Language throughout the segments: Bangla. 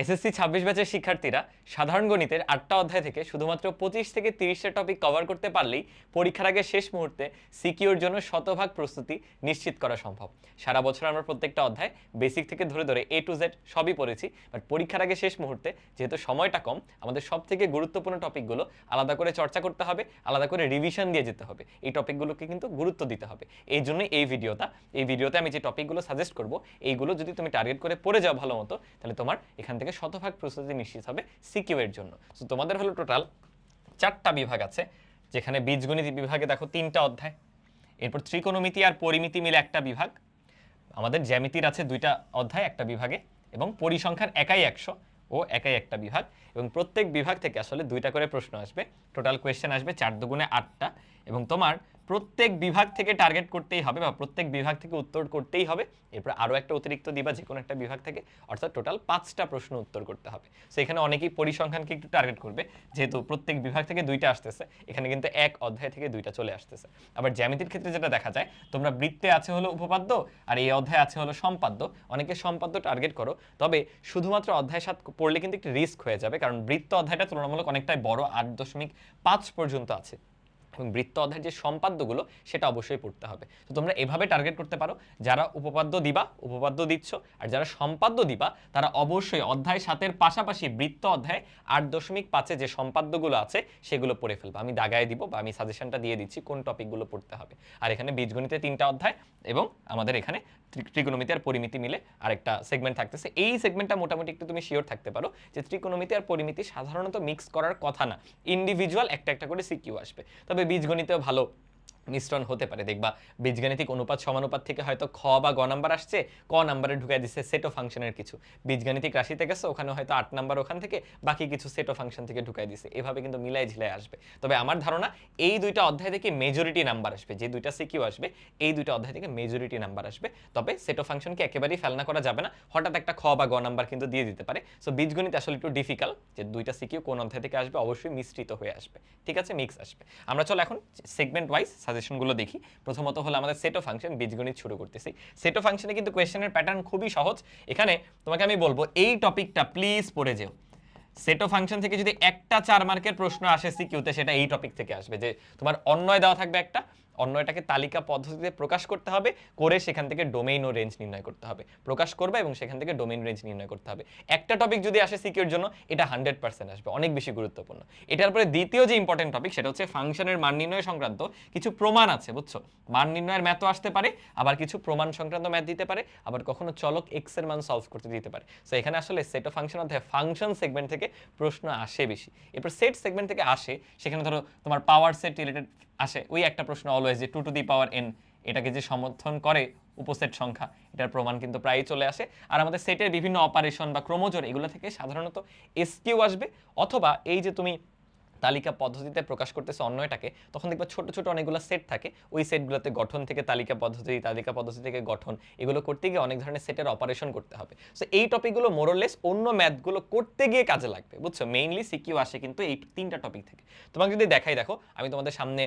এসএসসি 26 ব্যাচের শিক্ষার্থীরা সাধারণ গণিতের 8টা অধ্যায় থেকে শুধুমাত্র 25 থেকে 30টা টপিক কভার করতে পারলেই পরীক্ষার আগে শেষ মুহূর্তে সিকিউর জন্য শতভাগ প্রস্তুতি নিশ্চিত করা সম্ভব। সারা বছর আমরা প্রত্যেকটা অধ্যায় বেসিক থেকে ধরে ধরে এ টু জেড সবই পড়েছি, বাট পরীক্ষার আগে শেষ মুহূর্তে যেহেতু সময়টা কম, আমাদের সব থেকে গুরুত্বপূর্ণ টপিকগুলো আলাদা করে চর্চা করতে হবে, আলাদা করে রিভিশন দিয়ে যেতে হবে। এই টপিকগুলোকে কিন্তু গুরুত্ব দিতে হবে। এই জন্যই এই ভিডিওতে আমি যে টপিকগুলো সাজেস্ট করব, এইগুলো যদি তুমি টার্গেট করে পড়ে যাও ভালো মতো, তাহলে তোমার এখান থেকে শতভাগ প্রস্তুতি নিশ্চিত হবে সিকিউ এর জন্য। তো তোমাদের হলো টোটাল 4টা বিভাগ আছে, যেখানে বীজগণিত বিভাগে দেখো 3টা অধ্যায়, এরপর ত্রিকোণমিতি আর পরিমিতি মিলে একটা বিভাগ, আমাদের জ্যামিতির আছে 2টা অধ্যায় একটা বিভাগে, এবং পরিসংখ্যান একাই 100 ও একাই একটা বিভাগ, এবং প্রত্যেক বিভাগ থেকে আসলে 2টা করে প্রশ্ন আসবে। টোটাল কোয়েশ্চেন আসবে 4 দুগুণে 8টা, এবং তোমার প্রত্যেক বিভাগ থেকে টার্গেট করতেই হবে বা প্রত্যেক বিভাগ থেকে উত্তর করতেই হবে। এরপর আরও একটা অতিরিক্ত দিবা যে কোনো একটা বিভাগ থেকে, অর্থাৎ টোটাল 5টা প্রশ্ন উত্তর করতে হবে। সো এখানে অনেকেই পরিসংখ্যানকে একটু টার্গেট করবে, যেহেতু প্রত্যেক বিভাগ থেকে 2টা আসতেছে, এখানে কিন্তু এক অধ্যায় থেকে 2টা চলে আসতেছে। আবার জ্যামিতির ক্ষেত্রে যেটা দেখা যায়, তোমরা বৃত্তে আছে হলো উপপাদ্য আর এই অধ্যায় আছে হলো সম্পাদ্য, অনেকে সম্পাদ্য টার্গেট করো, তবে শুধুমাত্র অধ্যায় 7 পড়লে কিন্তু একটু রিস্ক হয়ে যাবে, কারণ বৃত্ত অধ্যায়টা তুলনামূলক অনেকটাই বড়, 8.5 পর্যন্ত আছে, এবং বৃত্ত অধ্যায়ের যে সম্পাদ্যগুলো সেটা অবশ্যই পড়তে হবে। তো তোমরা এভাবে টার্গেট করতে পারো, যারা উপপাদ্য দিবা উপপাদ্য দিচ্ছ, আর যারা সম্পাদ্য দিবা তারা অবশ্যই অধ্যায় 7-এর পাশাপাশি বৃত্ত অধ্যায় 8.5-এ যে সম্পাদ্যগুলো আছে সেগুলো পড়ে ফেলবা। আমি দাগায় দিব বা আমি সাজেশনটা দিয়ে দিচ্ছি কোন টপিকগুলো পড়তে হবে। আর এখানে বীজগণিতে 3টা অধ্যায়, এবং আমাদের এখানে ত্রিকোণমিতি আর পরিমিতি মিলে আরেকটা সেগমেন্ট থাকতেছে। এই সেগমেন্টটা মোটামুটি একটু তুমি শিওর থাকতে পারো যে ত্রিকোণমিতি আর পরিমিতি সাধারণত মিক্স করার কথা না, ইন্ডিভিজুয়াল একটা একটা করে সিকিউ আসবে। তবে বীজগণিতেও ভালো মিশ্রণ হতে পারে, দেখবা বীজগাণিতিক অনুপাত সমানুপাত থেকে হয়তো খ বা গ নাম্বার আসছে, ক নাম্বারে ঢুকাই দিচ্ছে সেট অফ ফাংশনের কিছু। বীজগাণিতিক রাশিতে গেছে, ওখানে হয়তো 8 নাম্বার ওখান থেকে, বাকি কিছু সেট অফ ফাংশন থেকে ঢুকাই দিছে। এভাবে কিন্তু মিলাই ঝিলাই আসবে। তবে আমার ধারণা এই 2টা অধ্যায় থেকে মেজরিটি নাম্বার আসবে, যে 2টা সিকিউ আসবে এই 2টা অধ্যায় থেকে মেজরিটি নাম্বার আসবে। তবে সেট অফ ফাংশনকে একেবারেই ফেলনা করা যাবে না, হঠাৎ একটা খ বা গ নাম্বার কিন্তু দিয়ে দিতে পারে। সো বীজগণিত আসলে একটু ডিফিকাল্ট, যে 2টা সিকিউ কোন অধ্যায় থেকে আসবে অবশ্যই মিশ্রিত হয়ে আসবে, ঠিক আছে, মিক্স আসবে। আমরা চলো এখন সেগমেন্ট ওয়াইজ সাজেশনগুলো দেখি। প্রথমত হলো আমাদের সেট অফ ফাংশন, বীজগণিত শুরু করতেছি। সেট অফ ফাংশনে কিন্তু কোয়েশ্চেনের প্যাটার্ন খুবই সহজ। এখানে তোমাকে আমি বলবো এই টপিকটা প্লিজ পড়ে যেও। সেট অফ ফাংশন থেকে যদি একটা 4 মার্কের প্রশ্ন আসে সিকিউতে, সেটা এই টপিক থেকে আসবে, যে তোমার অন্বয় দেওয়া থাকবে একটা, অন্যটাকে তালিকা পদ্ধতিতে প্রকাশ করতে হবে, করে সেখান থেকে ডোমেইন ও রেঞ্জ নির্ণয় করতে হবে, প্রকাশ করবে এবং সেখান থেকে ডোমেইন রেঞ্জ নির্ণয় করতে হবে। একটা টপিক যদি আসে সিকিউর জন্য, এটা 100% আসবে, অনেক বেশি গুরুত্বপূর্ণ। এটার পরে দ্বিতীয় যে ইম্পর্টেন্ট টপিক, সেটা হচ্ছে ফাংশনের মান নির্ণয় সংক্রান্ত কিছু প্রমাণ আছে, বুঝছো? মান নির্ণয়ের ম্যাথও আসতে পারে, আবার কিছু প্রমাণ সংক্রান্ত ম্যাথ দিতে পারে, আবার কখনো চলক এক্স এর মান সলভ করতে দিতে পারে। সো এখানে আসলে সেট অফ ফাংশন অধ্যায় ফাংশন সেগমেন্ট থেকে প্রশ্ন আসে বেশি। এরপর সেট সেগমেন্ট থেকে আসে, সেখানে ধরো তোমার পাওয়ার সেট রিলেটেড আসে, ওই একটা প্রশ্ন অলওয়েজ, যে 2 টু দি পাওয়ার n এটাকে যে সমর্থন করে উপসেট সংখ্যা, এটার প্রমাণ কিন্তু প্রায়ই চলে আসে। আর আমাদের সেটের বিভিন্ন অপারেশন বা ক্রমজোড়, এগুলো থেকে সাধারণত এসকিউ আসবে, অথবা এই যে তুমি তালিকা পদ্ধতিতে প্রকাশ করতেছে অন্যটাকে, তখন দেখবা ছোট ছোট অনেকগুলো সেট থাকে, ওই সেটগুলোতে গঠন থেকে তালিকা পদ্ধতি থেকে গঠন, এগুলো করতে গিয়ে অনেক ধরনের সেটের অপারেশন করতে হবে। সো এই টপিকগুলো মোরলেস অন্য ম্যাথগুলো করতে গিয়ে কাজে লাগবে, বুঝছো? মেইনলি সিকিউ আসে কিন্তু এই 3টা টপিক থেকে। তোমাকে যদি দেখাই, দেখো আমি তোমাদের সামনে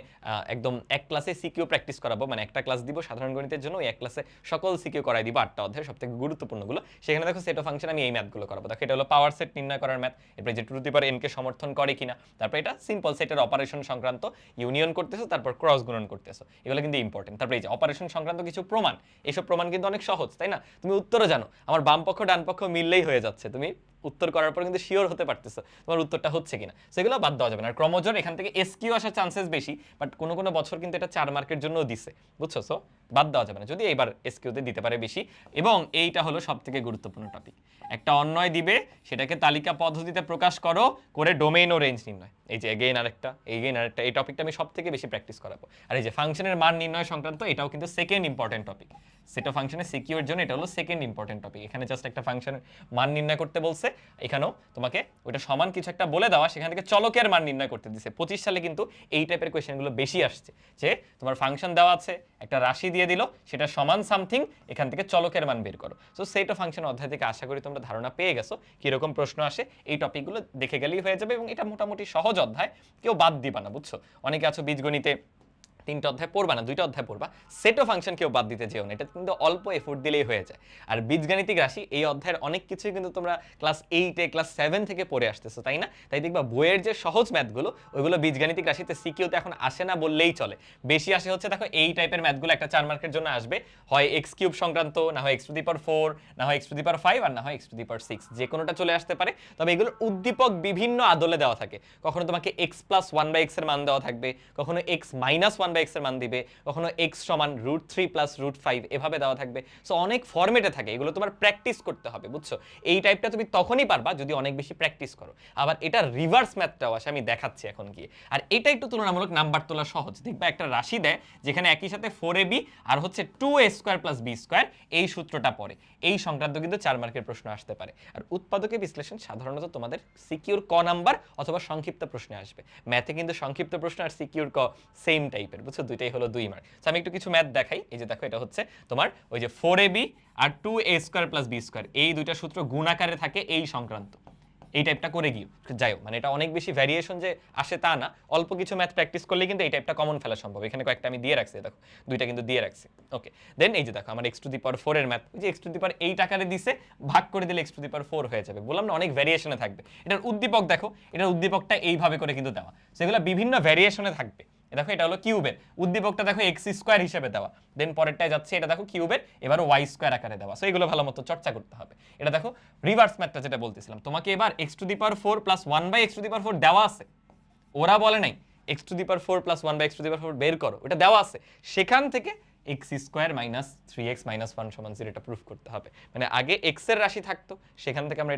একদম এক ক্লাসে সিকিউ প্র্যাকটিস করাবো, মানে একটা ক্লাস দিব সাধারণ গণিতের জন্য, ওই এক ক্লাসে সকল সিকিউ করাই দিব 8টা অধ্যায় সবথেকে গুরুত্বপূর্ণগুলো। সেখানে দেখো সেট অফ ফাংশন আমি এই ম্যাথগুলো করাবো। দেখো এটা হলো পাওয়ার সেট নির্ণয় করার ম্যাথ, এরপরে যে 2 টু দি পাওয়ার n কে সমর্থন করে কিনা, তারপরে এটা সিম্পল সেটের অপারেশন সংক্রান্ত ইউনিয়ন করতেছো, তারপর ক্রস গুণন করতেছো, এগুলো কিন্তু ইম্পর্টেন্ট। তারপরে এই যে অপারেশন সংক্রান্ত কিছু প্রমাণ, এইসব প্রমাণ কিন্তু অনেক সহজ, তাই না? তুমি উত্তরও জানো, আমার বাম পক্ষ ডান পক্ষ মিললেই হয়ে যাচ্ছে, তুমি উত্তর করার পর কিন্তু শিওর হতে পারতেছো তোমার উত্তরটা হচ্ছে কিনা, সেগুলো বাদ দেওয়া যাবে না। আর ক্রমজোড় এখান থেকে এসকিউ আসার চান্সেস বেশি, বাট কোনো কোনো বছর কিন্তু এটা 4 মার্কের জন্য দিছে, বুঝছো? সো বাদ দেওয়া যাবে না, যদি এবার এসকিউতে দিতে পারে বেশি। এবং এইটা হলো সবথেকে গুরুত্বপূর্ণ টপিক, একটা অন্বয় দিবে, সেটাকে তালিকা পদ্ধতিতে প্রকাশ করো, করে ডোমেইন ও রেঞ্জ নির্ণয়। এই যে এগেইন আরেকটা, এই টপিকটা আমি সবথেকে বেশি প্র্যাকটিস করাবো। আর এই যে ফাংশনের মান নির্ণয় সংক্রান্ত, এটাও কিন্তু second important topic. Set of ফাংশনের সিকিউর জন্য এটা হলো সেকেন্ড ইম্পর্টেন্ট টপিক। এখানে জাস্ট একটা ফাংশনের মান নির্ণয় করতে বলছে, এখানেও তোমাকে ওটা সমান কিছু একটা বলে দেওয়া, সেখান থেকে চলকের মান নির্ণয় করতে দিছে। 25 সালে কিন্তু এই টাইপের কোয়েশ্চেনগুলো বেশি আসছে, যে তোমার ফাংশন দেওয়া আছে, একটা রাশি দিয়ে দিল, সেটা সমান সামথিং, এখান থেকে চলকের মান বের করো। সো সেট অফ ফাংশন অধ্যায় থেকে আশা করি তোমরা ধারণা পেয়ে গেছো কিরকম প্রশ্ন আসে, এই টপিকগুলো দেখে গেলেই হয়ে যাবে। এবং এটা মোটামুটি সহজ অধ্যায়, কেউ বাদ দিবা না, বুঝছো? অনেকে আছো বীজগণিতে তিনটা অধ্যায় পড়বা না, দুইটা অধ্যায় পড়বা, সেট অফ ফাংশন কেউ বাদ দিতে যেও না, এটা কিন্তু অল্প এফোর্ট দিলেই হয়ে যায়। আর বীজগাণিতিক রাশি এই অধ্যায়ের অনেক কিছুই কিন্তু তোমরা ক্লাস 8 ক্লাস 7 থেকে পড়ে আসতেছো, তাই না? তাই দেখবা বইয়ের যে সহজ ম্যাথগুলো ওইগুলো বীজগাণিতিক রাশিতে সিকিউতে এখন আসে না বললেই চলে। বেশি আসে হচ্ছে দেখো এই টাইপের ম্যাথগুলো একটা 4 মার্কের জন্য আসবে, হয় এক্স কিউব সংক্রান্ত, না হয় এক্স টু দি পাওয়ার 4, না হয় এক্স টু দি পাওয়ার 5, আর না হয় এক্স টু দি পাওয়ার 6, যে কোনোটা চলে আসতে পারে। তবে এগুলোর উদ্দীপক বিভিন্ন আদলে দেওয়া থাকে, কখনো তোমাকে এক্স প্লাস 1/x এর মান দেওয়া থাকবে, কখনো এক্স মাইনাস 1/x এর মান দিবে, কখনো এক্স সমান √3 প্লাস √5 এভাবে দেওয়া থাকবে। সো অনেক ফরম্যাটে থাকে, এগুলো তোমার প্র্যাকটিস করতে হবে, বুঝছো? এই টাইপটা তুমি তখনই পারবা যদি অনেক বেশি প্র্যাকটিস করো। আবার এটা রিভার্স ম্যাথটাও আসে, আমি দেখাচ্ছি এখন গিয়ে। আর এটা একটু তুলনামূলক নাম্বার তোলা সহজ। দেখবা একটা রাশি দেয় যেখানে একই সাথে 4ab আর হচ্ছে 2a² + b² এই সূত্রটা পড়ে, এই সংক্রান্ত কিন্তু 4 মার্কের প্রশ্ন আসতে পারে। আর উৎপাদকে বিশ্লেষণ সাধারণত তোমাদের সিকিউর ক নাম্বার অথবা সংক্ষিপ্ত প্রশ্নে আসবে। ম্যাথে কিন্তু সংক্ষিপ্ত প্রশ্ন আর সিকিউর ক সেম টাইপের, বুঝছো? দুইটাই হলো 2 মার্ক। তো আমি একটু কিছু ম্যাথ দেখাই। এই যে দেখো, এটা হচ্ছে তোমার ওই যে 4ab আর 2a² + b² এই দুইটা সূত্র গুণ আকারে থাকে এই সংক্রান্ত, এই টাইপটা করে গিয়ে যাইও। মানে এটা অনেক বেশি ভ্যারিয়েশন যে আসে তা না, অল্প কিছু ম্যাথ প্র্যাকটিস করলে কিন্তু এই টাইপটা কমন ফেলা সম্ভব। এখানে কয়েকটা আমি দিয়ে রাখছি, দেখো দুইটা কিন্তু দিয়ে রাখছি। ওকে, দেন এই যে দেখো আমার এক্স টু দি পাওয়ার 4 এর ম্যাথ, যে এক্স টু দি পাওয়ার 8 আকারে দিছে, ভাগ করে দিলে এক্স টু দি পাওয়ার 4 হয়ে যাবে। বললাম না অনেক ভ্যারিয়েশনে থাকবে। এটার উদ্দীপক দেখো, এটার উদ্দীপকটা এইভাবে করে কিন্তু দেওয়া, সেগুলো বিভিন্ন ভ্যারিয়েশনে থাকবে। দেখো এটা হলো কিউবের উদ্দীপকটা, দেখো x² হিসেবে দেওয়া, দেন পরেরটায় যাচ্ছে এটা দেখো কিউবের এবারে y² আকারে দেওয়া। সো এগুলো ভালো মতো চর্চা করতে হবে। এটা দেখো রিভার্স ম্যাথটা যেটা বলতেছিলাম, তোমাকে এবার x to the power 4 + 1/x to the power 4 দেওয়া আছে, ওরা বলে নাই x to the power 4 + 1/x to the power 4 বের করো, এটা দেওয়া আছে। সেখান থেকে x² - 3x - 1 = 0 এটা প্রুফ করতে হবে। মানে আগে x এর রাশি থাকতো, সেখান থেকে আমরা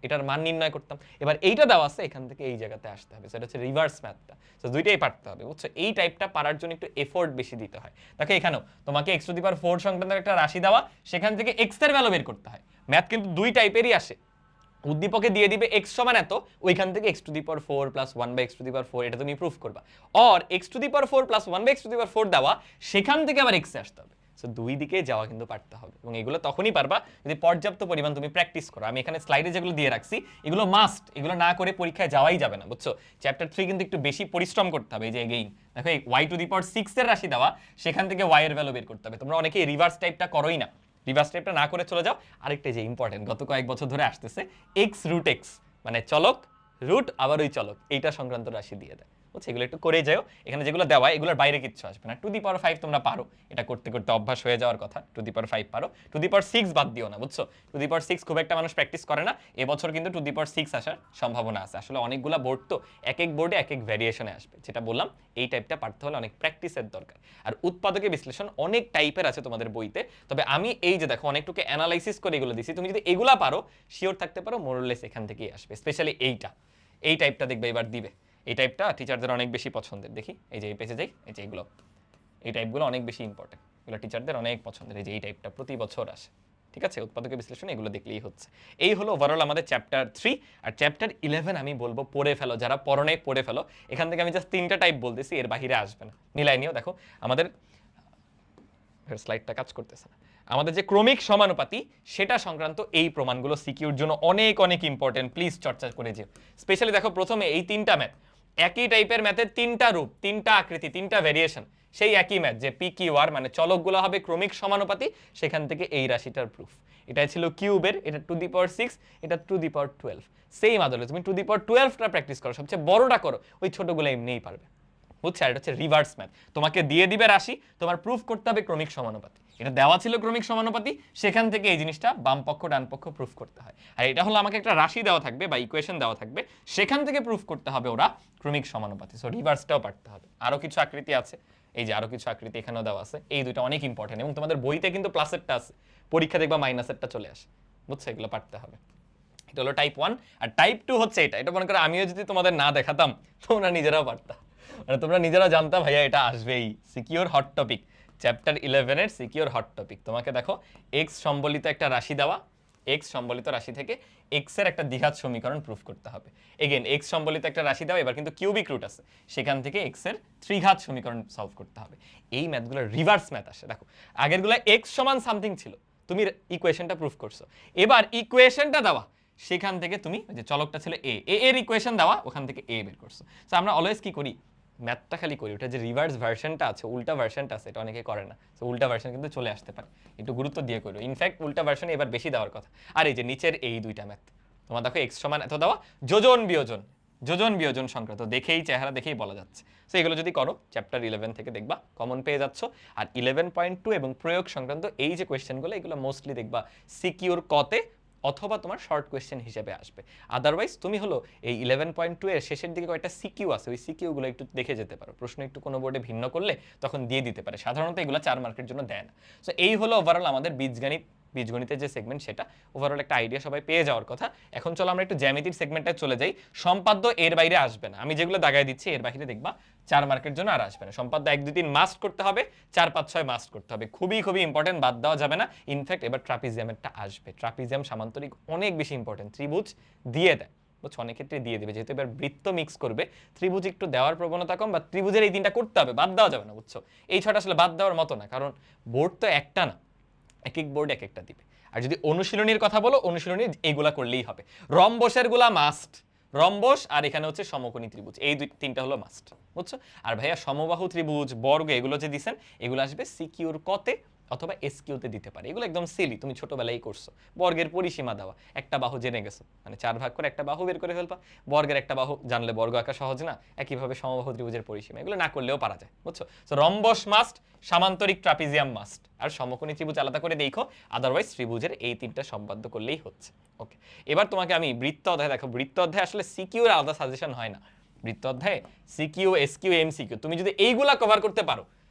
এটার মান নির্ণয় করতাম, এবার এইটা দেওয়া আছে, এখান থেকে এই জায়গাতে আসতে হবে। সেটা হচ্ছে রিভার্স ম্যাথটা। সো দুইটাই পারতে হবে, বুঝছো? এই টাইপটা পারার জন্য একটু এফোর্ট বেশি দিতে হয়। দেখো এখানেও তোমাকে x টু দি পাওয়ার 4 সংক্রান্ত একটা রাশি দেওয়া, সেখান থেকে x এর ভ্যালু বের করতে হয়। ম্যাথ কিন্তু দুই টাইপেরই আসে, উদ্দীপকে দিয়ে দিবে x সমান এত, ওইখান থেকে x to the power 4 + 1/x to the power 4 এটা তুমি প্রুফ করবা। আর x to the power 4 + 1/x to the power 4 দেওয়া, সেখান থেকে আবার x এ আসতে হবে। সো দুই দিকে যাওয়া কিন্তু পারতে হবে, এবং এগুলো তখনই পারবা যদি পর্যাপ্ত পরিমাণ তুমি প্র্যাকটিস করো। আমি এখানে স্লাইডে যেগুলো দিয়ে রাখছি এগুলো মাস্ট, এগুলো না করে পরীক্ষায় যাওয়াই যাবে না, বুঝছো? চ্যাপ্টার 3 কিন্তু একটু বেশি পরিশ্রম করতে হবে। এই যে এগেইন দেখো এই y টু দি পাওয়ার 6 এর রাশি দেওয়া, সেখান থেকে y এর ভ্যালু বের করতে হবে। তোমরা অনেকেই রিভার্স টাইপটা করোই না, রিভার্স টাইপটা না করে চলে যাও। আরেকটা যে ইম্পর্টেন্ট, গত কয়েক বছর ধরে আসতেছে x√x, মানে চলক রুট আবার ওই চলক, এইটা সংক্রান্ত রাশি দিয়ে দেয়, বুঝছো? এগুলো একটু করে যাও। এখানে যেগুলো দেওয়া এগুলোর বাইরে কিচ্ছু আসবে না। টু দি পাওয়ার 5 তোমরা পারো, এটা করতে করতে অভ্যাস হয়ে যাওয়ার কথা। টু দি পাওয়ার 5 পারো, টু দি পাওয়ার 6 বাদ দিও না, বুঝছো? টু দি পাওয়ার 6 খুব একটা মানুষ প্র্যাকটিস করে না, এবছর কিন্তু টু দি পাওয়ার 6 আসার সম্ভাবনা আছে। আসলে অনেকগুলো বোর্ড তো, এক এক বোর্ডে এক এক ভ্যারিয়েশনে আসবে। যেটা বললাম এই টাইপটা পারতে হলে অনেক প্র্যাকটিসের দরকার। আর উৎপাদকে বিশ্লেষণ অনেক টাইপের আছে তোমাদের বইতে, তবে আমি এই যে দেখো অনেকটুকু অ্যানালাইসিস করে এগুলো দিছি, তুমি যদি এগুলা পারো শিওর থাকতে পারো মোরলেস এখান থেকেই আসবে। স্পেশালি এই টাইপটা দেখবে এবার দিবে, এই টাইপটা টিচারদের অনেক বেশি পছন্দের। দেখি এই যে এই পেজে যাই, এই যে এগুলো, এই টাইপগুলো অনেক বেশি ইম্পর্টেন্ট, এগুলো টিচারদের অনেক পছন্দের। এই যে এই টাইপটা প্রতি বছর আসে, ঠিক আছে? উৎপাদকের বিশ্লেষণ এগুলো দেখলেই হচ্ছে। এই হলো ওভারঅল আমাদের চ্যাপ্টার 3। আর চ্যাপ্টার 11 আমি বলবো পড়ে ফেলো, যারা পড়ো নাই পড়ে ফেলো। এখান থেকে আমি জাস্ট 3টা টাইপ বলতেছি, এর বাইরে আসবে না। মিলাই নিও। দেখো আমাদের স্লাইডটা কাজ করতেছে না। আমাদের যে ক্রমিক সমানুপাতি সেটা সংক্রান্ত এই প্রমাণগুলো সিকিউর জন্য অনেক অনেক ইম্পর্টেন্ট, প্লিজ চর্চা করে যেও। স্পেশালি দেখো প্রথমে এই 3টা ম্যাথ, একই টাইপের ম্যাথের 3টা রূপ, 3টা আকৃতি, 3টা ভেরিয়েশন, সেই একই ম্যাথ যে পি কিউ আর মানে চলকগুলো হবে ক্রমিক সমানুপাতি, সেখান থেকে এই রাশিটার প্রুফ। এটা ছিল কিউবের, এটা টু দি পাওয়ার 6, এটা টু দি পাওয়ার 12। সেম আদলে তুমি টু দি পাওয়ার 12টা প্র্যাকটিস করো, সবচেয়ে বড়টা করো, ওই ছোটগুলো এমনিই পারবে, বুঝছো? আর এটা হচ্ছে রিভার্স ম্যাথ, তোমাকে দিয়ে দিবে রাশি, তোমার প্রুফ করতে হবে ক্রমিক সমানুপাতি। এটা দেওয়া ছিল ক্রমিক সমানুপাতি, সেখান থেকে এই জিনিসটা বাম পক্ষ ডান পক্ষ প্রুফ করতে হয়। আর এটা হলো আমাকে একটা রাশি দেওয়া থাকবে বা ইকুয়েশন দেওয়া থাকবে, সেখান থেকে প্রুফ করতে হবে ওরা ক্রমিক সমানুপাতি। সো রিভার্সটাও পারতে হবে। আরো কিছু আকৃতি আছে, এই যে আরো কিছু আকৃতি এখানেও দেওয়া আছে, এই দুটো অনেক ইম্পর্টেন্ট, এবং তোমাদের বইতে কিন্তু প্লাসেরটা আছে, পরীক্ষা দেখবা মাইনাসেরটা চলে আসে, বুঝছো? এগুলো পারতে হবে। এটা হলো টাইপ 1। আর টাইপ 2 হচ্ছে এটা মনে করো আমিও যদি তোমাদের না দেখাতাম তোমরা নিজেরাও পারতা, মানে তোমরা নিজেরা জানতা ভাইয়া এটা আসবেই। সিকিউর হট টপিক, চ্যাপ্টার 11 এর সিকিউর হট টপিক। তোমাকে দেখো এক্স সম্বলিত একটা রাশি দেওয়া, এক্স সম্বলিত রাশি থেকে এক্স এর একটা দ্বিঘাত সমীকরণ প্রুফ করতে হবে। এগেন এক্স সম্বলিত একটা রাশি দেওয়া, এবার কিন্তু কিউবিক রুট আছে, সেখান থেকে এক্স এর ত্রিঘাত সমীকরণ সলভ করতে হবে। এই ম্যাথগুলো রিভার্স ম্যাথ আসে। দেখো আগেরগুলো এক্স সমান সামথিং ছিল, তুমি ইকুয়েশনটা প্রুফ করছো, এবার ইকুয়েশনটা দেওয়া, সেখান থেকে তুমি যে চলকটা ছিল এ এর ইকুয়েশন দেওয়া, ওখান থেকে এ বের করছো। সো আমরা অলওয়েজ কি করি, ম্যাথটা খালি করি, ওটা যে রিভার্স ভার্সনটা আছে, উল্টা ভার্সনটা আছে, এটা অনেকে করে না। তো উল্টা ভার্সন কিন্তু চলে আসতে পারে, একটু গুরুত্ব দিয়ে করো। ইনফ্যাক্ট উল্টা ভার্সনে এবার বেশি দেওয়ার কথা। আর এই যে নিচের এই দুইটা ম্যাথ তোমার দেখো এক্স সমান এত দেওয়া, যোজন বিয়োজন, যোজন বিয়োজন সংক্রান্ত দেখেই, চেহারা দেখেই বলা যাচ্ছে। সো এগুলো যদি করো চ্যাপ্টার 11 থেকে দেখবা কমন পেয়ে যাচ্ছ। আর 11.2 এবং প্রয়োগ সংক্রান্ত এই যে কোয়েশ্চেনগুলো, এগুলো মোস্টলি দেখবা সিকিউর কতে অথবা তোমার শর্ট কোয়েশ্চেন হিসেবে আসবে। আদারওয়াইজ তুমি হলো এই 11.2 এর শেষের দিকে কয়েকটা সিকিউ আছে, ওই সিকিউগুলো একটু দেখে যেতে পারো। প্রশ্ন একটু কোনো বোর্ডে ভিন্ন করলে তখন দিয়ে দিতে পারে, সাধারণত এগুলো 4 মার্কের জন্য দেয় না। সো এই হলো ওভারঅল আমাদের বীজগণিতের যে সেগমেন্ট, সেটা ওভারঅল একটা আইডিয়া সবাই পেয়ে যাওয়ার কথা। এখন চলো আমরা একটু জ্যামিতির সেগমেন্টে চলে যাই। সম্পাদ্য এর বাইরে আসবে না, আমি যেগুলো দাগায় দিচ্ছি এর বাইরে দেখবা 4 মার্কের জন্য আর আসবে না। সম্পাদ্য 1, 2, 3 মাস্ট করতে হবে, 4, 5, 6 মাস্ট করতে হবে, খুবই খুবই ইম্পর্টেন্ট, বাদ দেওয়া যাবে না। ইনফ্যাক্ট এবার ট্রাপিজিয়ামেরটা আসবে, ট্রাপিজিয়াম সামান্তরিক অনেক বেশি ইম্পর্টেন্ট, ত্রিভুজ দিয়ে দেয়, বুঝছো, অনেক ক্ষেত্রে দিয়ে দেবে, যেহেতু এবার বৃত্ত মিক্স করবে, ত্রিভুজ একটু দেওয়ার প্রবণতা কম, বা ত্রিভুজের এই 3টা করতে হবে, বাদ দেওয়া যাবে না, বুঝছো। এই 6টা আসলে বাদ দেওয়ার মতো না, কারণ বোর্ড তো একটা না, এক এক বোর্ড এক একটা দিবে। আর যদি অনুশীলনীর কথা বলো, অনুশীলনী এইগুলা করলেই হবে। রম্বসের গুলা মাস্ট, রম্বস আর এখানে হচ্ছে সমকোণী ত্রিভুজ, এই 3টা হলো মাস্ট, বুঝছো। আর ভাইয়া সমবাহু ত্রিভুজ, বর্গ, এগুলো যে দিছেন এগুলো আসবে সিকিউর কতে অথবা এসকিউতে দিতে পারে। এগুলো একদম সিলি, তুমি ছোটবেলায় করছো। বর্গের পরিসীমা দেওয়া, একটা বাহু জেনে গেছো, মানে 4 ভাগ করে একটা বাহু বের করে ফেলবা। বর্গের একটা বাহু জানলে বর্গ আঁকা সহজ না, একইভাবে সমবাহু ত্রিভুজের পরিসীমা, এগুলো না করলেও পারা যায়, বুঝছো। সো রম্বস মাস্ট, সামান্তরিক ট্রাপিজিয়াম মাস্ট, আর সমকোণী ত্রিভুজ আলাদা করে দেখো, আদারওয়াইজ ত্রিভুজের এই 3টা সম্পাদ্য করলেই হচ্ছে। ওকে, এবার তোমাকে আমি বৃত্ত অধ্যায় দেখো। বৃত্ত অধ্যায় আসলে সিকিউর আলাদা সাজেশন হয় না, বৃত্ত অধ্যায়ে সিকিউ, এসকিউ, এমসিকিউ, তুমি যদি এইগুলা কভার করতে পারো,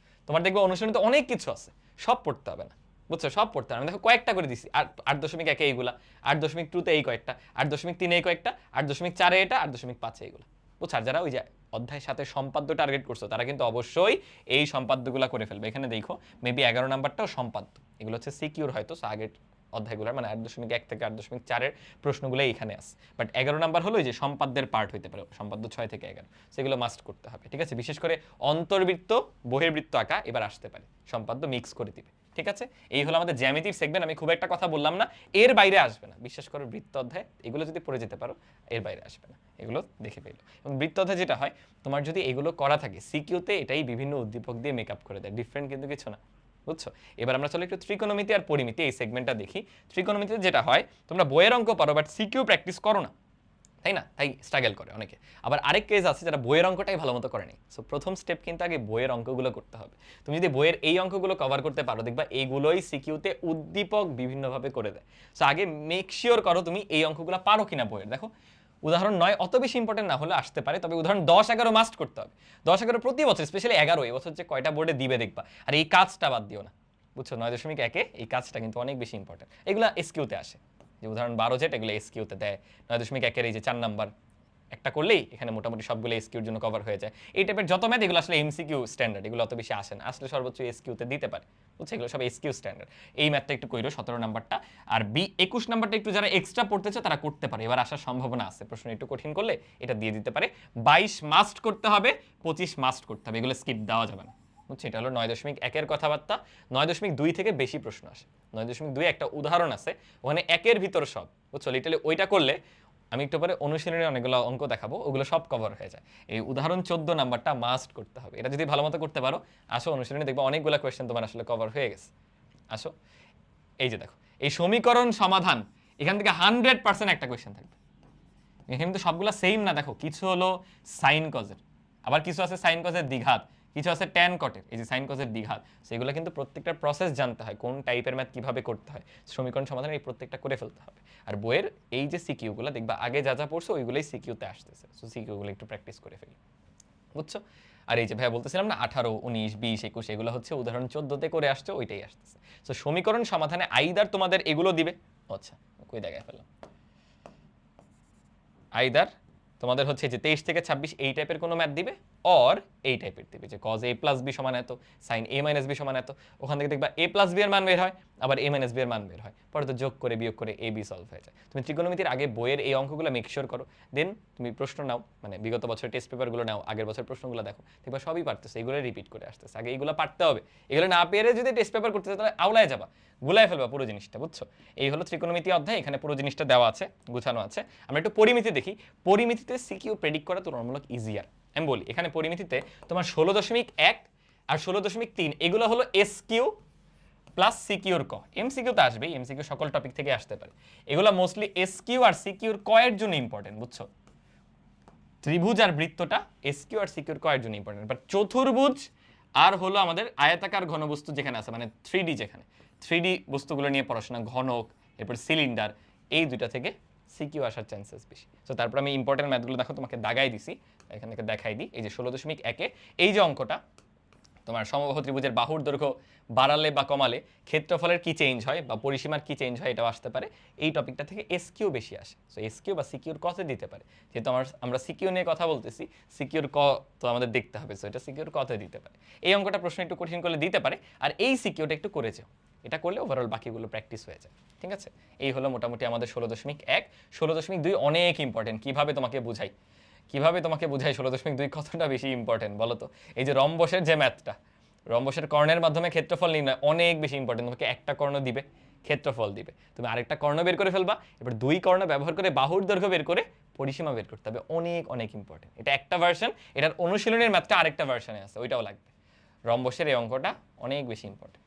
তোমার দেখবে অনুশীলনীতে অনেক কিছু আছে, সব পড়তে হবে না, বুঝছো, সব পড়তে হবে না। দেখো কয়েকটা করে দিছি, 8.1 এইগুলা, 8.2 এই কয়েকটা, 8.3 এই কয়েকটা, 8.4 এটা, 8.5 এইগুলা, বুঝছো। আর যারা ওই যে অধ্যায়ের সাথে সম্পাদ্য টার্গেট করছো, তারা কিন্তু অবশ্যই এই সম্পাদ্যগুলো করে ফেলবে। এখানে দেখো মেবি 11 নাম্বারটাও সম্পাদ্য, এগুলো হচ্ছে সিকিউর হয়তো, আগের অধ্যায়গুলোর মানে 8.1 থেকে 8.4 প্রশ্নগুলো এখানে আছে। বাট 11 নাম্বার হলো যে সম্পাদ্যের পার্ট হইতে পারে, সম্পাদ্য 6 থেকে 11, সেগুলো মাস্ট করতে হবে, ঠিক আছে। বিশেষ করে অন্তর্বৃত্ত, বহির্বৃত্ত আঁকা এবার আসতে পারে, সম্পাদ্য মিক্স করে দিবে, ঠিক আছে। এই হলো আমাদের জ্যামিতির সেগমেন্ট, আমি খুব একটা কথা বললাম না, এর বাইরে আসবে না, বিশ্বাস করো। বৃত্ত অধ্যায় এগুলো যদি পড়ে যেতে পারো, এর বাইরে আসবে না, এগুলো দেখে পেলো। এবং বৃত্ত অধ্যায় যেটা হয়, তোমার যদি এগুলো করা থাকে সিকিউতে, এটাই বিভিন্ন উদ্দীপক দিয়ে মেকআপ করে দেয়, ডিফারেন্ট কিন্তু কিছু না, বুঝছো। এবার আমরা চলো একটু ত্রিকোণমিতি আর পরিমিতি এই সেগমেন্টটা দেখি। ত্রিকোণমিতিতে যেটা হয়, তোমরা বইয়ের অঙ্ক পারো, বাট সিকিউ প্র্যাকটিস করো না, তাই না, তাই স্ট্রাগল করে অনেকে। আবার আরেক কেস আছে যারা বইয়ের অঙ্কটাই ভালো মতো করেনি। সো প্রথম স্টেপ কিন্তু আগে বইয়ের অঙ্কগুলো করতে হবে। তুমি যদি বইয়ের এই অঙ্কগুলো কভার করতে পারো, দেখবা এইগুলোই সিকিউতে উদ্দীপক বিভিন্নভাবে করে দেয়। সো আগে মেক শিওর করো তুমি এই অঙ্কগুলো পারো কিনা বইয়ের। দেখো উদাহরণ 9 অত বেশি ইম্পর্টেন্ট না হলে আসতে পারে, তবে উদাহরণ 10, 11 মাস্ট করতে হবে। 10, 11 প্রতি বছর, স্পেশালি 11 এবছর যে কয়টা বোর্ডে দিবে দেখবা। আর এই কাজটা বাদ দিও না, বুঝছো। 9.1 এই কাজটা কিন্তু অনেক বেশি ইম্পর্টেন্ট, এগুলো এসকিউতে আসে। যে উদাহরণ 12 যেটা, এগুলো এসকিউতে দেয়। 9.1 এই যে 4 নাম্বার একটা করলেই এখানে মোটামুটি সবগুলো এসকিউর জন্য কভার হয়ে যায়। এই টাইপের যত ম্যাথ, এগুলো আসলে এমসিকিউ স্ট্যান্ডার্ড, এগুলো অত বেশি আসে না, আসলে সর্বোচ্চ এসকিউতে দিতে পারে, বুঝছো। এগুলো সব এসকিউ স্ট্যান্ডার্ড। এই ম্যাথটা একটু কইরো 17 নাম্বারটা। আর 21 নাম্বারটা একটু যারা এক্সট্রা পড়তে চায় তারা করতে পারে, এবার আসার সম্ভাবনা আছে। প্রশ্ন একটু কঠিন করলে এটা দিয়ে দিতে পারে। 22 মাস্ট করতে হবে, 25 মাস্ট করতে হবে, এগুলো স্কিপ দেওয়া যাবে না, বুঝছো। এটা হলো 9.1 এর কথাবার্তা। 9.2 থেকে বেশি প্রশ্ন আসে। 9.2 একটা উদাহরণ আছে, ওখানে একের ভিতর সব, বুঝছো। লিটারালি ওইটা করলে, আমি একটু পরে অনুশীলনের অনেকগুলো অঙ্ক দেখাবো, ওগুলো সব কভার হয়ে যায়। এই উদাহরণ 14 নাম্বারটা মাস্ট করতে হবে, এটা যদি ভালো মতো করতে পারো, আসো অনুশীলনে দেখবো অনেকগুলো কোয়েশ্চেন তোমার আসলে কভার হয়ে গেছে। আসো, এই যে দেখো, এই সমীকরণ সমাধান, এখান থেকে 100% একটা কোয়েশ্চেন থাকবে। এখানে কিন্তু সবগুলো সেম না, দেখো কিছু হলো সাইন কজের, আবার কিছু আছে সাইন কজের দ্বিঘাত, কিছু আছে ট্যান কটের, এই যে সাইন কজের দ্বিঘাত, সেগুলো কিন্তু প্রত্যেকটা প্রসেস জানতে হয়, কোন টাইপের ম্যাথ কিভাবে করতে হয়, সমীকরণ সমাধান এই প্রত্যেকটা করে ফেলতে হবে। আর বইয়ের এই যে সিকিউগুলো দেখবা আগে যা যা পড়ছো ওইগুলোই সিকিউতে আসতেছে, সো সিকিউগুলো একটু প্র্যাকটিস করে ফেলি, বুঝছো। আর এই যে ভাইয়া বলতেছিলাম না 18, 19, 20, 21 এগুলো হচ্ছে উদাহরণ 14তে করে আসছে, ওইটাই আসতেছে। সো সমীকরণ সমাধানে আইদার তোমাদের এগুলো দিবে, আচ্ছা কই দেখায় ফেললাম, আইদার তোমাদের হচ্ছে যে 23 থেকে 26 এই টাইপের কোনো ম্যাথ দিবে, অর এই টাইপের দিবে যে cos a প্লাস b সমান এত, sin a মাইনাস b সমান এত। ওখান থেকে দেখবা a প্লাস b এর মান বের হয়, আবার a মাইনাস b এর মান বের হয়, পরে তো যোগ করে বিয়োগ করে a b সলভ হয়ে যায়। তুমি ত্রিকোণমিতির আগে বইয়ের এই অঙ্কগুলো মেক শিওর করো, দেন তুমি প্রশ্ন নাও, মানে বিগত বছরের টেস্ট পেপারগুলো নাও, আগের বছরের প্রশ্নগুলো দেখো, দেখবা সবই পারতেছে, এগুলো রিপিট করে আসতেছে। আগে এইগুলো পারতে হবে, এগুলো না পেরে যদি টেস্ট পেপার করতে চাও তাহলে আওলায় যাবা, গুলায় ফেলবা পুরো জিনিসটা, বুঝছো। এই হলো ত্রিকোণমিতি অধ্যায়, এখানে পুরো জিনিসটা দেওয়া আছে, গুছানো আছে। আমরা একটু পরিমিতি দেখি। পরিমিতিতে সিকিউ প্রেডিক্ট করা তুলনামূলক ইজিয়ার, আমি বলি এখানে পরিমিতিতে তোমার 16.1 আর 16.3 এগুলো হলো এস কিউ প্লাস সিকিউর ক। এমসিকিউ তো আসবেই, এমসিকিউ সকল টপিক থেকে আসতে পারে। এগুলো mostly S Q R secure ক এর জন্য ইম্পর্টেন্ট, বুঝছো? ত্রিভুজ আর বৃত্তটা এস কিউ আর সিকিউর ক এর জন্য ইম্পর্টেন্ট। বাট চতুর্ভুজ আর হলো আমাদের আয়তাকার ঘনবস্তু যেখানে আছে, মানে 3D যেখানে 3D বস্তুগুলো নিয়ে পড়াশোনা, ঘনক, এরপর সিলিন্ডার, এই দুইটা থেকে সিকিউ আসার চান্সেস বেশি। তো তারপর আমি ইম্পর্টেন্ট ম্যাথগুলো দেখো তোমাকে দাগাই দিছি, এখান থেকে দেখাই দিই। এই যে 16.1 এই যে অঙ্কটা, তোমার সমবাহু ত্রিভুজের বাহুর দৈর্ঘ্য বাড়ালে বা কমালে ক্ষেত্রফলের কি চেঞ্জ হয় বা পরিসীমার কি চেঞ্জ হয়, এটাও আসতে পারে। এই টপিকটা থেকে এস কিউ বেশি আসে। সো এস কিউ বা সিকিউর কতে দিতে পারে, যেহেতু আমরা সিকিউ নিয়ে কথা বলতেছি, সিকিউর ক তো আমাদের দেখতে হবে। সো এটা সিকিউর কতে দিতে পারে। এই অঙ্কটা প্রশ্ন একটু কঠিন করলে দিতে পারে, আর এই সিকিউরটা একটু করেছে, এটা করলে ওভারঅল বাকিগুলো প্র্যাকটিস হয়ে যায়। ঠিক আছে, এই হলো মোটামুটি আমাদের 16.1। 16.2 অনেক ইম্পর্টেন্ট। কিভাবে তোমাকে বুঝাই 16.2 কতটা বেশি ইম্পর্টেন্ট বলো তো? এই যে রম্বসের যে ম্যাথটা, রম্বসের কর্ণের মাধ্যমে ক্ষেত্রফল নির্ণয় অনেক বেশি ইম্পর্টেন্ট। তোমাকে একটা কর্ণ দিবে, ক্ষেত্রফল দিবে, তুমি আরেকটা কর্ণ বের করে ফেলবা, এবার দুই কর্ণ ব্যবহার করে বাহুর দৈর্ঘ্য বের করে পরিসীমা বের করতে হবে। অনেক অনেক ইম্পর্টেন্ট। এটা একটা ভার্সন, এটার অনুশীলনের ম্যাথটা আরেকটা ভার্সনে আছে, ওইটাও লাগবে। রম্বসের এই অঙ্কটা অনেক বেশি ইম্পর্টেন্ট।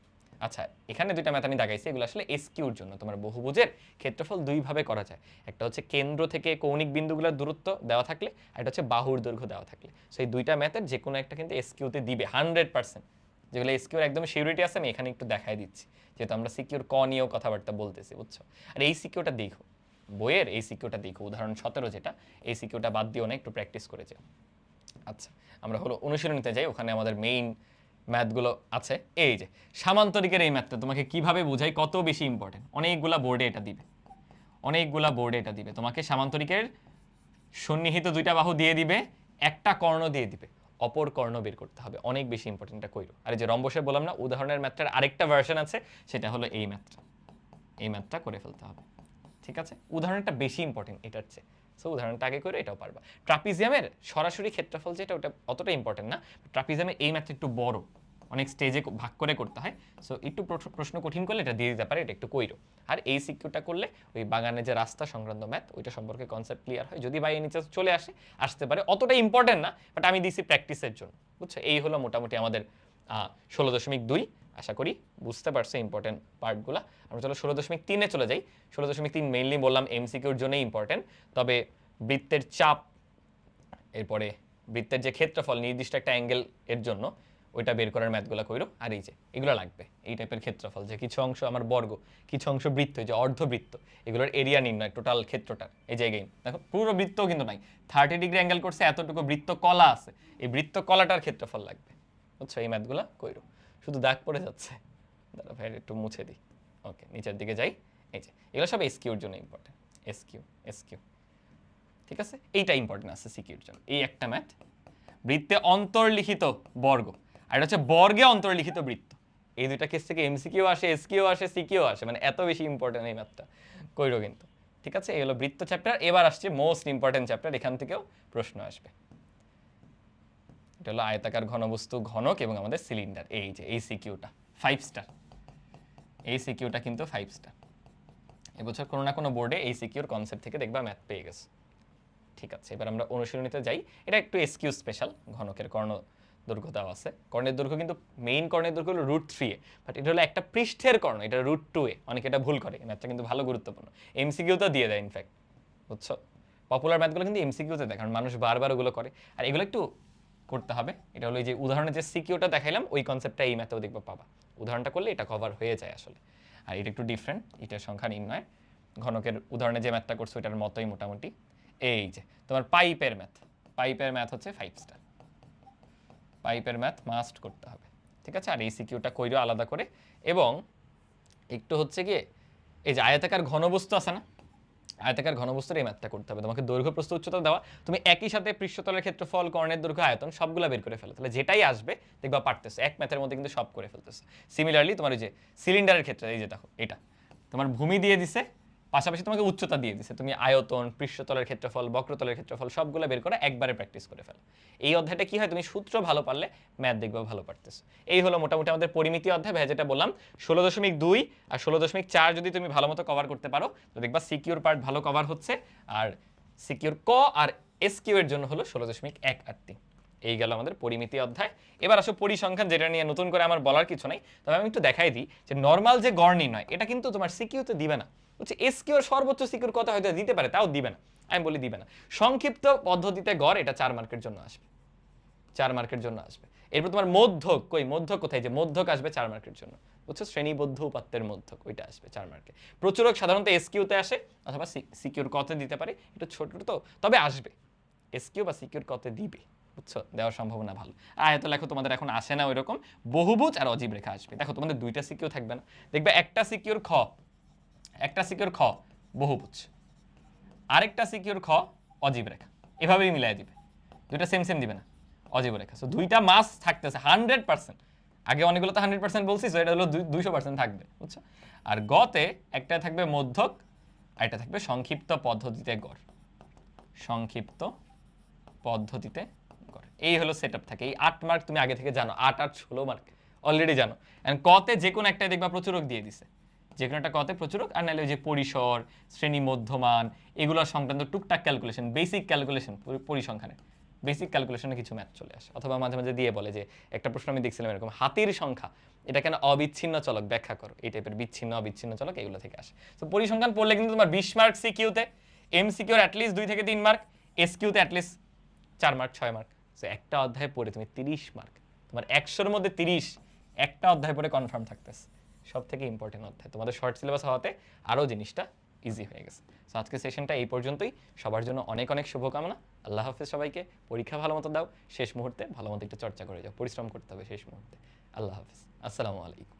আচ্ছা, এখানে দুইটা ম্যাথ আমি দাগাইছি, এগুলো আসলে এস কিউর জন্য। তোমার বহুভুজের ক্ষেত্রফল দুইভাবে করা যায়। একটা হচ্ছে কেন্দ্র থেকে কৌণিক বিন্দুগুলোর দূরত্ব দেওয়া থাকলে, আর একটা হচ্ছে বাহুর দৈর্ঘ্য দেওয়া থাকলে। সো এই দুইটা ম্যাথের যে কোনো একটা কিন্তু এস কিউতে দিবে 100%। যেগুলো এস কিউর একদম সিউরিটি আছে, আমি এখানে একটু দেখাই দিচ্ছি, যেহেতু আমরা সিকিউর ক নিয়েও কথাবার্তা বলতেছি, বুঝছো? আর এই সিকিউটা দেখো, বইয়ের এই সিকিউটা দেখো, উদাহরণ 17 যেটা, এই সিকিউটা বাদ দিও না, একটু প্র্যাকটিস করে যাও। আচ্ছা, আমরা হলো অনুশীলনীতে যাই, ওখানে আমাদের মেইন ম্যাথগুলো আছে। এই যে সামান্তরিকের এই ম্যাথটা তোমাকে কিভাবে বোঝাই, কত বেশি ইম্পর্টেন্ট। অনেকগুলা বোর্ডে এটা দিবে তোমাকে। সামান্তরিকের সন্নিহিত দুইটা বাহু দিয়ে দিবে, একটা কর্ণ দিয়ে দিবে, অপর কর্ণ বের করতে হবে। অনেক বেশি ইম্পর্টেন্ট, এটা কইরো। আর এই যে রম্বসের বললাম না, উদাহরণের ম্যাথটার আরেকটা ভার্সন আছে, সেটা হলো এই ম্যাথটা করে ফেলতে হবে। ঠিক আছে, উদাহরণটা বেশি ইম্পর্টেন্ট এটার চেয়ে। সো উদাহরণটা আগে করে এটাও পারবা। ট্রাপিজিয়ামের সরাসরি ক্ষেত্রফল যেটা, ওটা অতটা ইম্পর্টেন্ট না। ট্রাপিজিয়ামের এই ম্যাথটা একটু বড়, অনেক স্টেজে ভাগ করে করতে হয়। সো একটু প্রশ্ন কঠিন করলে এটা দিয়ে দিতে পারে, এটা একটু কইরো। আর এই সিকিউরটা করলে ওই বাগানে যে রাস্তা সংক্রান্ত ম্যাথ, ওইটা সম্পর্কে কনসেপ্ট ক্লিয়ার হয়। যদি বাই নিচে চলে আসতে পারে, অতটা ইম্পর্টেন্ট না, বাট আমি দিছি প্র্যাকটিসের জন্য, বুঝছো? এই হলো মোটামুটি আমাদের 16.2। আশা করি বুঝতে পারছো ইম্পর্টেন্ট পার্টগুলো। আমরা চলো 16.3 চলে যাই। 16.3 মেইনলি বললাম এমসিকিউর জন্যই ইম্পর্টেন্ট, তবে বৃত্তের চাপ, এরপরে বৃত্তের যে ক্ষেত্রফল নির্দিষ্ট একটা অ্যাঙ্গেল এর জন্য, ওইটা বের করার ম্যাথগুলো কইরো। আর এই যে এগুলো লাগবে, এই টাইপের ক্ষেত্রফল, যে কিছু অংশ আমার বর্গ, কিছু অংশ বৃত্ত, যে অর্ধবৃত্ত, এগুলোর এরিয়া নির্ণয়, টোটাল ক্ষেত্রটার। এই জায়গায় দেখো পুরো বৃত্তও কিন্তু নাই, 30 ডিগ্রি অ্যাঙ্গেল করছে, এতটুকু বৃত্ত কলা আছে, এই বৃত্ত কলাটার ক্ষেত্রফল লাগবে, বুঝছো? এই ম্যাথগুলো কইরো। শুধু দাগ পড়ে যাচ্ছে, দাঁড়া ভাই একটু মুছে দিই। ওকে, নিচের দিকে যাই। এই যে এগুলো সব এসকিউর জন্য ইম্পর্টেন্ট। এসকিউ ঠিক আছে, এইটা ইম্পর্টেন্ট আছে সিকিউর জন্য। এই একটা ম্যাথ, বৃত্তে অন্তর্লিখিত বর্গ, আর এটা হচ্ছে বর্গে অন্তর্লিখিত বৃত্ত। এই দুইটা কেস থেকে এমসিকিউ আসে, এসকিউ আসে, সিকিউ আসে, মানে এত বেশি ইম্পর্টেন্ট এই ম্যাথটা, কইরো কিন্তু। ঠিক আছে, এই হলো বৃত্ত চ্যাপ্টার। এবার আসছে মোস্ট ইম্পর্টেন্ট চ্যাপ্টার, এখান থেকেও প্রশ্ন আসবে। এটা হলো আয়তাকার ঘনবস্তু, ঘনক এবং আমাদের সিলিন্ডার। এই যে এই সিকিউটা 5 স্টার, এই সিকিউটা কিন্তু 5 স্টার। এবছর কোনো না কোনো বোর্ডে এই সিকিউর কনসেপ্ট থেকে দেখবা ম্যাথ পেয়ে গেছে। ঠিক আছে, এবার আমরা অনুশীলনীতে যাই। এটা একটু এসকিউ স্পেশাল, ঘনকের কর্ণ দৈর্ঘ্য দেওয়া আছে। কর্ণের দৈর্ঘ্য কিন্তু মেইন কর্ণের দৈর্ঘ্য হলো √3a, বাট এটা হলো একটা পৃষ্ঠের কর্ণ, এটা √2a। অনেকে এটা ভুল করে, ম্যাথটা কিন্তু ভালো গুরুত্বপূর্ণ, এমসিকিউতেও দিয়ে দেয় ইনফ্যাক্ট, বুঝছো? পপুলার ম্যাথগুলো কিন্তু এমসিকিউতে দেয়, কারণ মানুষ বারবার ওগুলো করে। আর এগুলো একটু করতে হবে। এটা হলো এই যে উদাহরণের যে সিকিউটা দেখাইলাম, ওই কনসেপ্টটা এই ম্যাথেও দেখবো পাবা। উদাহরণটা করলে এটা কভার হয়ে যায় আসলে। আর এটা একটু ডিফারেন্ট, এটার সংখ্যা নির্ণয়। ঘনকের উদাহরণে যে ম্যাথটা করছো ওটার মতোই মোটামুটি। এই যে তোমার পাইপের ম্যাথ হচ্ছে 5 স্টার। পাইপের ম্যাথ মাস্ট করতে হবে, ঠিক আছে? আর এই সিকিউটা কইরো আলাদা করে। এবং একটু হচ্ছে গিয়ে এই যে আয়তাকার ঘনবস্তু আছে না, আয়তাকার ঘনবস্তুর এই ম্যাথটা করতে হবে। তোমাকে দৈর্ঘ্য, প্রস্থ, উচ্চতা দেওয়া, তুমি একই সাথে পৃষ্ঠতলের ক্ষেত্রফল, কর্ণের দৈর্ঘ্য, আয়তন সবগুলো বের করে ফেলো, তাহলে যেটাই আসবে দেখবা পারতেছো, এক ম্যাথের মধ্যে কিন্তু সব করে ফেলতেছো। সিমিলারলি তোমার এই যে সিলিন্ডারের ক্ষেত্রে, এই যে দেখো এটা তোমার ভূমি দিয়ে দিছে, পাশাপাশি তোমাকে উচ্চতা দিয়ে দিছে, তুমি আয়তন, পৃষ্ঠতলের ক্ষেত্রফল, বক্রতলের ক্ষেত্রফল সবগুলো বের করে একবারে প্র্যাকটিস করে ফেলো। এই অধ্যায়টা কি হয়, তুমি সূত্র ভালো পারলে ম্যাথ দেখবা ভালো পারতেছো। এই হলো মোটামুটি আমাদের পরিমিতি অধ্যায়। ভাই যেটা বললাম 16.2 আর 16.4 যদি তুমি ভালো মতো কভার করতে পারো, তো দেখবা সিকিউর পার্ট ভালো কভার হচ্ছে। আর সিকিউর ক আর এসকিউ এর জন্য হলো 16.1 আর 3। এই গেল আমাদের পরিমিতি অধ্যায়। এবার আসো পরিসংখ্যান, যেটা নিয়ে নতুন করে আমার বলার কিছু নাই, তবে আমি একটু দেখাই দিই যে নর্মাল যে গড় নির্ণয় এটা কিন্তু তোমার সিকিউতে দিবে না, বুঝছি। এসকিউর সর্বোচ্চ সিকিউর কত হয়তো দিতে পারে, তাও দিবে না, আমি বলি দিবে না। সংক্ষিপ্ত পদ্ধতিতে গড় এটা 4 মার্কের জন্য আসবে, 4 মার্কের জন্য আসবে। এরপর তোমার মধ্যক, কই মধ্যক কোথায়, যে মধ্যক আসবে 4 মার্কের জন্য, বুঝছো, শ্রেণীবদ্ধ উপাত্তের মধ্যক, ওইটা আসবে 4 মার্কে। প্রচুরক সাধারণত এসকিউতে আসে অথবা সিকিউর কতে দিতে পারে, একটু ছোট তো তবে আসবে, এসকিউ বা সিকিউর কতে দিবে, বুঝছো, দেওয়ার সম্ভাবনা ভালো। আয়ত লেখো তোমাদের এখন আসে না ওইরকম, বহুভুজ আর অজীব রেখা আসবে। দেখো তোমাদের দুইটা সিকিউর থাকবে না, দেখবে একটা সিকিউর খ, একটা সিকিউর খ বহুভুজ, আরেকটা সিকিউর খ অজীব রেখা, এভাবেই মিলাই দিবে, দুইটা সেম সেম দিবে না, অজীব রেখা। সো দুইটা মাস থাকতেছে 100%। আগে অনেকগুলো তো 100% বলছি, সো এটা হলো 200% থাকবে, বুঝছো। আর গতে একটা থাকবে মধ্যক, আর এটা থাকবে সংক্ষিপ্ত পদ্ধতিতে গড়, সংক্ষিপ্ত পদ্ধতিতে গড়। এই হলো সেটআপ থাকে। এই 8 মার্ক তুমি আগে থেকে জানো, 8 আর 16 মার্ক অলরেডি জানো। এন্ড কতে যে কোনো একটা দেখবা প্রচুরক দিয়ে দিছে, যে কোনো একটা কতে প্রচুরক, আর নাহলে ওই যে পরিসর, শ্রেণী মধ্যমান, এগুলো সংক্রান্ত টুকটাক ক্যালকুলেশন, বেসিক ক্যালকুলেশন, পরিসংখ্যানের বেসিক ক্যালকুলেশনে কিছু ম্যাথ চলে আসে। অথবা মাঝে মাঝে দিয়ে বলে যে একটা প্রশ্ন আমি দেখছিলাম এরকম, হাতির সংখ্যা এটা কেন অবিচ্ছিন্ন চলক ব্যাখ্যা করো, এই টাইপের বিচ্ছিন্ন অবিচ্ছিন্ন চলক এগুলো থেকে আসে। তো পরিসংখ্যান পড়লে কিন্তু তোমার 20 মার্ক সিকিউতে, এমসিকিউর অ্যাটলিস্ট 2 থেকে 3 মার্ক, এসকিউতে অ্যাটলিস্ট 4 মার্ক 6 মার্ক। সো একটা অধ্যায় পড়ে তুমি 30 মার্ক, তোমার 100-র মধ্যে 30 একটা অধ্যায় পড়ে কনফার্ম থাকতেছে। সব থেকে ইম্পর্টেন্ট অধ্যায়, তোমাদের শর্ট সিলেবাস হওয়াতে আরও জিনিসটা ইজি হয়ে গেছে। সো আজকের সেশনটা এই পর্যন্তই। সবার জন্য অনেক অনেক শুভকামনা। আল্লাহ হাফেজ সবাইকে। পরীক্ষা ভালো মতো দাও, শেষ মুহূর্তে ভালো মতো একটু চর্চা করে যাও, পরিশ্রম করতে হবে শেষ মুহূর্তে। আল্লাহ হাফেজ, আসসালামু আলাইকুম।